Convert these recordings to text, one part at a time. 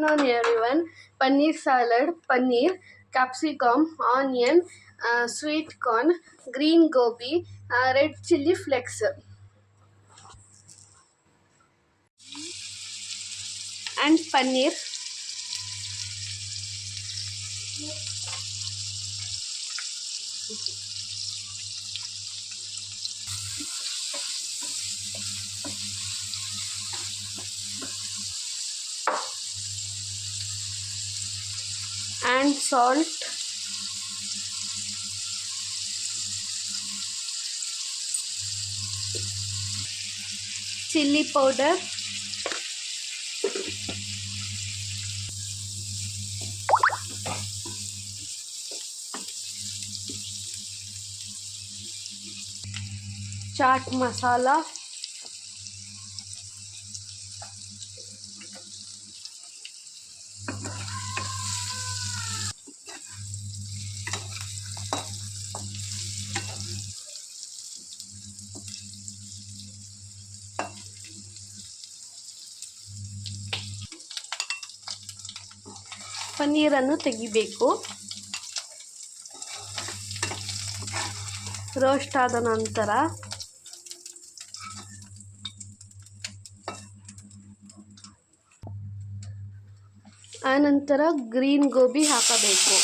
afternoon everyone. Paneer salad, paneer, capsicum, onion, sweet corn, green gobi, red chili flakes and paneer. And salt, chili powder, chaat masala, ಪನ್ನೀರನ್ನು ತೆಗಿಬೇಕು. Roast ಆದ ನಂತರ ಆನಂತರ green gobi ಹಾಕಬೇಕು.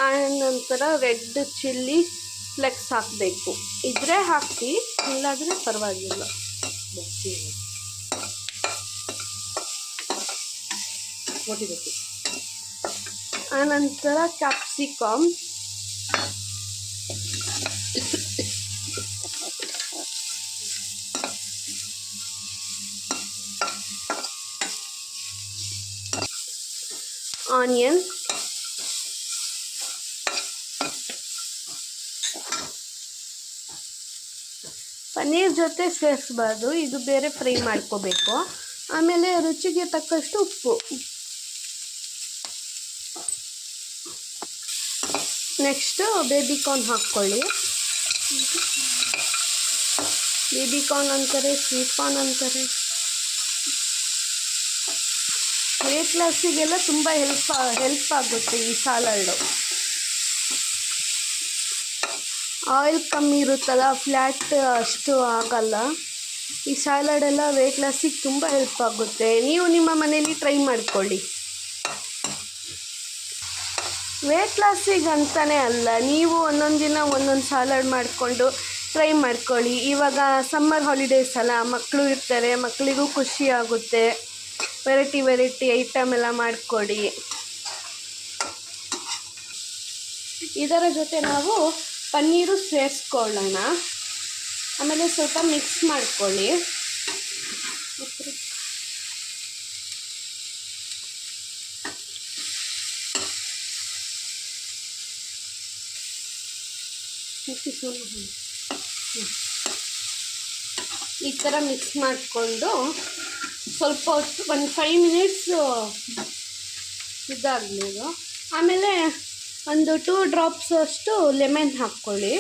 ಆನಂತರ red chilli flex ಹಾಕಬೇಕು. ಇದ್ರೆ ಹಾಕಿ, ಇಲ್ಲಾದರೆ ಪರವಾಗಿಲ್ಲ. ಆನಂತರ ಕ್ಯಾಪ್ಸಿಕಮ್, ಆನಿಯನ್, ಪನ್ನೀರ್ ಜೊತೆ ಸೇರಿಸಬಾರ್ದು, ಇದು ಬೇರೆ ಫ್ರೈ ಮಾಡ್ಕೋಬೇಕು. ಆಮೇಲೆ ರುಚಿಗೆ ತಕ್ಕಷ್ಟು ಉಪ್ಪು. ನೆಕ್ಸ್ಟು ಬೇಬಿಕಾರ್ನ್ ಹಾಕ್ಕೊಳ್ಳಿ. ಬೇಬಿಕಾರ್ನ್ ಅಂತಾರೆ, ಸ್ವೀಟ್ ಕಾರ್ನ್ ಅಂತಾರೆ. ವೇಟ್ ಲಾಸಿಗೆಲ್ಲ ತುಂಬ ಹೆಲ್ಪ್ ಆಗುತ್ತೆ ಈ ಸಾಲಡು. ಆಯಿಲ್ ಕಮ್ಮಿ ಇರುತ್ತಲ್ಲ, ಫ್ಲ್ಯಾಟ್ ಅಷ್ಟು ಆಗಲ್ಲ. ಈ ಸ್ಯಾಲಡೆಲ್ಲ ವೇಟ್ ಲಾಸಿಗೆ ತುಂಬ ಹೆಲ್ಪ್ ಆಗುತ್ತೆ. ನೀವು ನಿಮ್ಮ ಮನೇಲಿ ಟ್ರೈ ಮಾಡ್ಕೊಳ್ಳಿ. ವೇಟ್ ಲಾಸಿಗೆ ಅಂತಲೇ ಅಲ್ಲ, ನೀವು ಒಂದೊಂದು ದಿನ ಒಂದೊಂದು ಸಾಲಡ್ ಮಾಡಿಕೊಂಡು ಟ್ರೈ ಮಾಡ್ಕೊಳ್ಳಿ. ಇವಾಗ ಸಮ್ಮರ್ ಹಾಲಿಡೇಸ್ ಅಲ್ಲ, ಮಕ್ಕಳು ಇರ್ತಾರೆ, ಮಕ್ಕಳಿಗೂ ಖುಷಿ ಆಗುತ್ತೆ. ವೆರೈಟಿ ಐಟಮ್ ಎಲ್ಲ ಮಾಡಿಕೊಡಿ. ಇದರ ಜೊತೆ ನಾವು ಪನ್ನೀರು ಸೇರಿಸ್ಕೊಳ್ಳೋಣ. ಆಮೇಲೆ ಸ್ವಲ್ಪ ಮಿಕ್ಸ್ ಮಾಡ್ಕೊಳ್ಳಿ. ಈ ಥರ ಮಿಕ್ಸ್ ಮಾಡಿಕೊಂಡು ಸ್ವಲ್ಪ ಹೊತ್ತು 5 ಮಿನಿಟ್ಸ್ ಇದಾಗಲಿದು. ಆಮೇಲೆ ಒಂದು 2 ಡ್ರಾಪ್ಸ್ ಅಷ್ಟು ಲೆಮನ್ ಹಾಕ್ಕೊಳ್ಳಿ.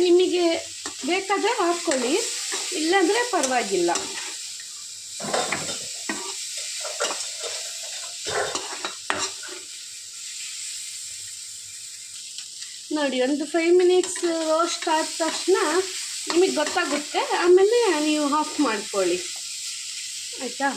ನಿಮಗೆ ಬೇಕಾದರೆ ಹಾಕ್ಕೊಳ್ಳಿ, ಇಲ್ಲಾಂದರೆ ಪರವಾಗಿಲ್ಲ. ನೋಡಿ, ಒಂದು 5 ಮಿನಿಟ್ಸ್ ರೋಸ್ಟ್ ಆದ ತಕ್ಷಣ ನಿಮಗೆ ಗೊತ್ತಾಗುತ್ತೆ. ಆಮೇಲೆ ನೀವು ಆಫ್ ಮಾಡ್ಕೊಳ್ಳಿ, ಆಯಿತಾ?